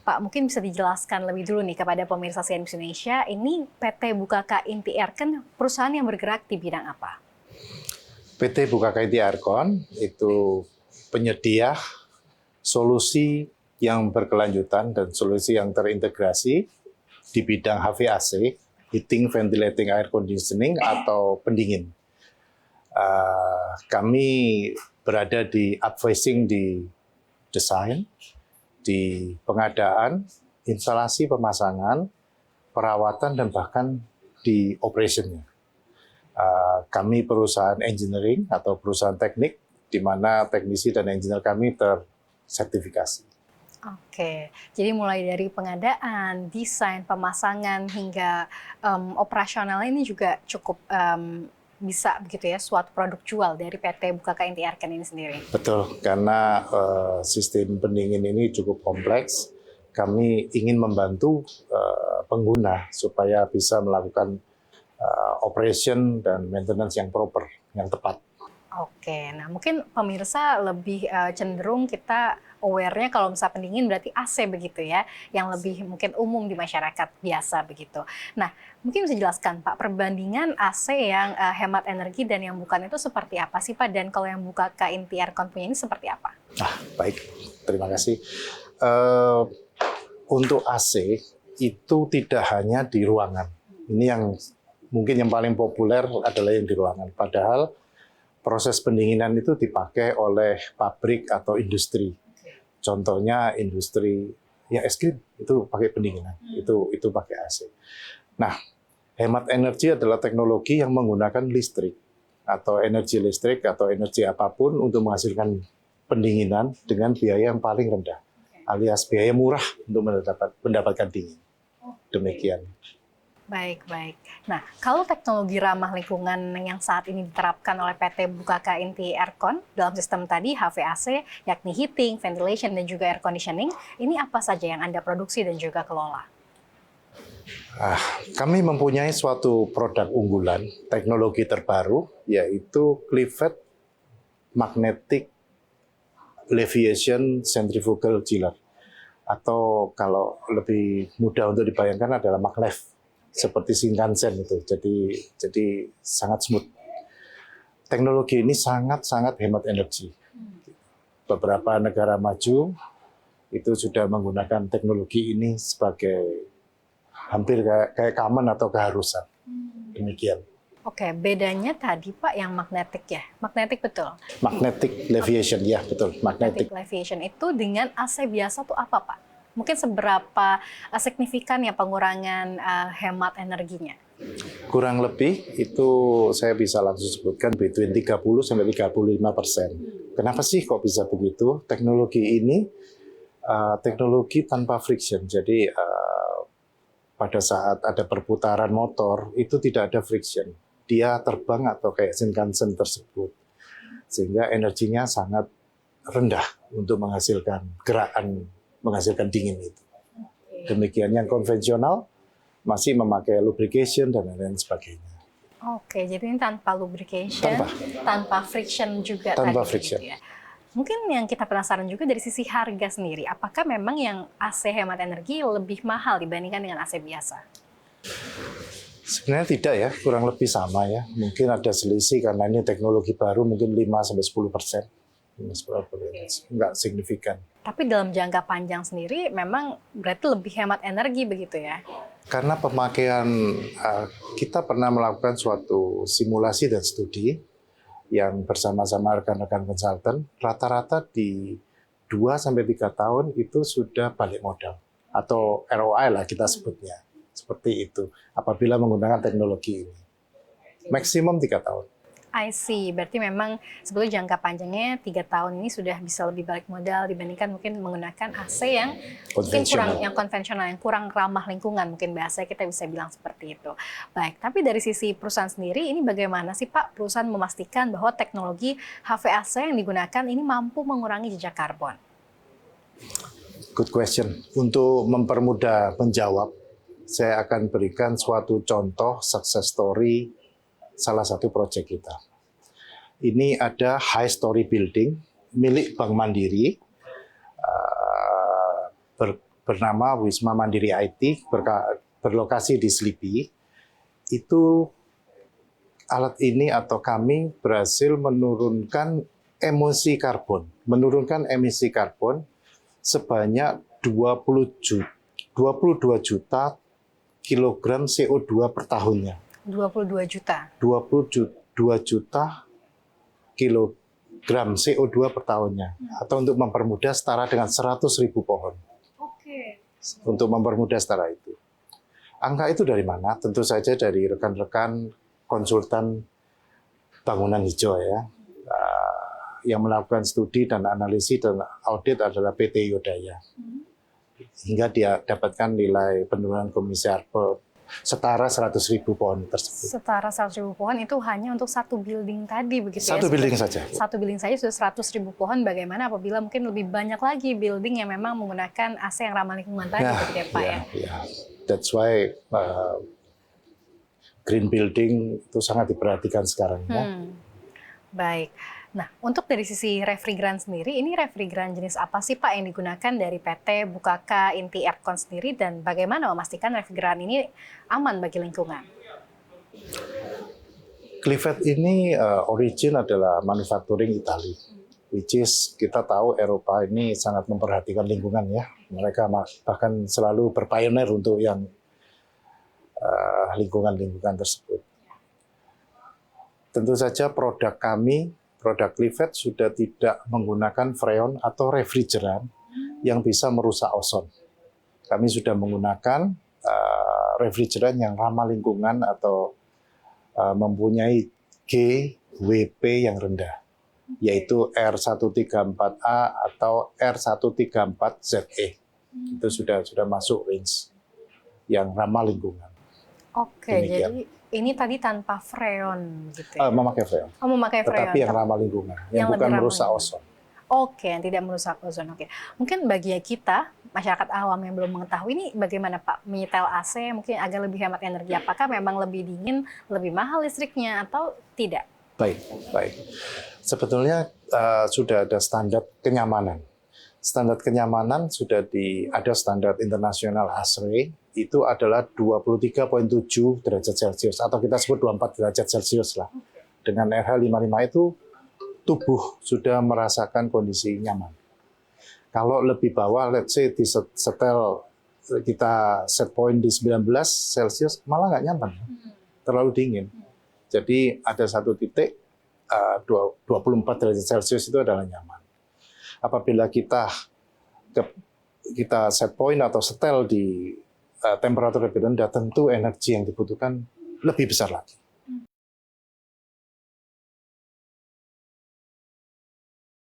Pak, mungkin bisa dijelaskan lebih dulu nih kepada pemirsa CNN Indonesia, ini PT Bukaka Inti Aircon perusahaan yang bergerak di bidang apa? PT Bukaka Inti Aircon itu penyedia solusi yang berkelanjutan dan solusi yang terintegrasi di bidang HVAC, heating, ventilating, air conditioning atau pendingin. Kami berada di advising di desain, di pengadaan, instalasi pemasangan, perawatan, dan bahkan di operationnya. Kami perusahaan engineering atau perusahaan teknik, di mana teknisi dan engineer kami tersertifikasi. Oke, jadi mulai dari pengadaan, desain, pemasangan, hingga operasional ini juga cukup bisa begitu ya, suatu produk jual dari PT Bukaka Inti Aircon ini sendiri. Betul, karena sistem pendingin ini cukup kompleks. Kami ingin membantu pengguna supaya bisa melakukan operation dan maintenance yang proper, yang tepat. Oke, nah mungkin pemirsa lebih cenderung kita aware-nya kalau misalnya pendingin berarti AC begitu ya, yang lebih mungkin umum di masyarakat biasa begitu. Nah, mungkin bisa jelaskan Pak, perbandingan AC yang hemat energi dan yang bukan itu seperti apa sih Pak? Dan kalau yang Bukaka Inti Aircon punya ini seperti apa? Baik, terima kasih. Untuk AC itu tidak hanya di ruangan. Ini yang mungkin yang paling populer adalah yang di ruangan. Padahal proses pendinginan itu dipakai oleh pabrik atau industri. Contohnya industri ya es krim itu pakai pendinginan, itu pakai AC. Nah, hemat energi adalah teknologi yang menggunakan listrik atau energi listrik atau energi apapun untuk menghasilkan pendinginan dengan biaya yang paling rendah, alias biaya murah untuk mendapatkan dingin. Demikian. Baik. Nah, kalau teknologi ramah lingkungan yang saat ini diterapkan oleh PT Bukaka Inti Aircon dalam sistem tadi HVAC, yakni heating, ventilation, dan juga air conditioning, ini apa saja yang Anda produksi dan juga kelola? Kami mempunyai suatu produk unggulan, teknologi terbaru, yaitu Clevet Magnetic Leviation Centrifugal Chiller. Atau kalau lebih mudah untuk dibayangkan adalah maglev. Seperti Shinkansen itu, jadi sangat smooth. Teknologi ini sangat hemat energi. Beberapa negara maju itu sudah menggunakan teknologi ini sebagai hampir kayak common atau keharusan. Demikian. Oke, bedanya tadi Pak yang magnetik ya? Magnetik betul? Magnetic leviation, ya betul. Magnetic leviation itu dengan AC biasa tuh apa Pak? Mungkin seberapa signifikan ya pengurangan hemat energinya? Kurang lebih itu saya bisa langsung sebutkan between 30-35%. Kenapa sih kok bisa begitu? Teknologi ini teknologi tanpa friction. Jadi pada saat ada perputaran motor itu tidak ada friction. Dia terbang atau kayak Shinkansen tersebut. Sehingga energinya sangat rendah untuk menghasilkan gerakan, menghasilkan dingin itu. Demikian yang konvensional masih memakai lubrication dan lain sebagainya. Oke, jadi ini tanpa lubrication, tanpa friction juga tanpa tadi. Friction. Gitu ya. Mungkin yang kita penasaran juga dari sisi harga sendiri, apakah memang yang AC hemat energi lebih mahal dibandingkan dengan AC biasa? Sebenarnya tidak ya, kurang lebih sama ya. Mungkin ada selisih karena ini teknologi baru, mungkin 5-10%. Nggak signifikan. Tapi dalam jangka panjang sendiri memang berarti lebih hemat energi begitu ya? Karena pemakaian, kita pernah melakukan suatu simulasi dan studi yang bersama-sama rekan-rekan konsultan, rata-rata di 2-3 tahun itu sudah balik modal. Atau ROI lah kita sebutnya. Seperti itu, apabila menggunakan teknologi ini. Maksimum 3 tahun. I see, berarti memang sebetulnya jangka panjangnya 3 tahun ini sudah bisa lebih balik modal dibandingkan mungkin menggunakan AC yang mungkin konvensional, yang kurang ramah lingkungan, mungkin bahasa kita bisa bilang seperti itu. Baik, tapi dari sisi perusahaan sendiri ini bagaimana sih Pak perusahaan memastikan bahwa teknologi HVAC yang digunakan ini mampu mengurangi jejak karbon? Good question. Untuk mempermudah menjawab, saya akan berikan suatu contoh success story salah satu proyek kita. Ini ada high story building milik Bank Mandiri, bernama Wisma Mandiri IT, berlokasi di Slipi. Itu alat ini atau kami berhasil menurunkan emisi karbon sebanyak 22 juta kilogram CO2 per tahunnya. 22 juta. 22 juta kilogram CO2 per tahunnya. Atau untuk mempermudah setara dengan 100.000 pohon. Oke. Untuk mempermudah setara itu. Angka itu dari mana? Tentu saja dari rekan-rekan konsultan bangunan hijau ya. Yang melakukan studi dan analisis dan audit adalah PT Yodaya. Hingga dia dapatkan nilai penurunan Komisi Arpo setara 100.000 pohon tersebut. Setara 100.000 pohon itu hanya untuk satu building tadi begitu ya? Satu building saja. Satu building saja sudah 100.000 pohon. Bagaimana apabila mungkin lebih banyak lagi building yang memang menggunakan AC yang ramah lingkungan tadi, begitu ya Pak ya? That's why green building itu sangat diperhatikan sekarang. Ya. Baik. Nah, untuk dari sisi refrigeran sendiri, ini refrigeran jenis apa sih Pak yang digunakan dari PT Bukaka Inti Aircon sendiri, dan bagaimana memastikan refrigeran ini aman bagi lingkungan? Clivet ini origin adalah manufacturing Italia, which is kita tahu Eropa ini sangat memperhatikan lingkungan ya. Mereka bahkan selalu berpioner untuk yang lingkungan-lingkungan tersebut. Tentu saja produk Clivet sudah tidak menggunakan freon atau refrigeran yang bisa merusak ozon. Kami sudah menggunakan refrigeran yang ramah lingkungan atau mempunyai GWP yang rendah, yaitu R134A atau R134ZE. Itu sudah masuk range yang ramah lingkungan. Oke, demikian. Jadi ini tadi tanpa freon gitu ya? Memakai freon. Oh, memakai freon. Tetapi yang ramah lingkungan, yang bukan merusak ozon. Oke, yang tidak merusak ozon. Oke. Mungkin bagi kita, masyarakat awam yang belum mengetahui ini bagaimana Pak menyetel AC mungkin agak lebih hemat energi. Apakah memang lebih dingin, lebih mahal listriknya atau tidak? Baik. Sebetulnya sudah ada standar kenyamanan. Standar kenyamanan sudah ada standar internasional ASHRAE, itu adalah 23,7 derajat Celcius atau kita sebut 24 derajat Celcius lah. Dengan RH 55 itu tubuh sudah merasakan kondisi nyaman. Kalau lebih bawah, let's say di setel kita set point di 19 Celcius malah nggak nyaman, terlalu dingin. Jadi ada satu titik 24 derajat Celcius itu adalah nyaman. Apabila kita set point atau setel di temperatur lebih rendah, tentu energi yang dibutuhkan lebih besar lagi.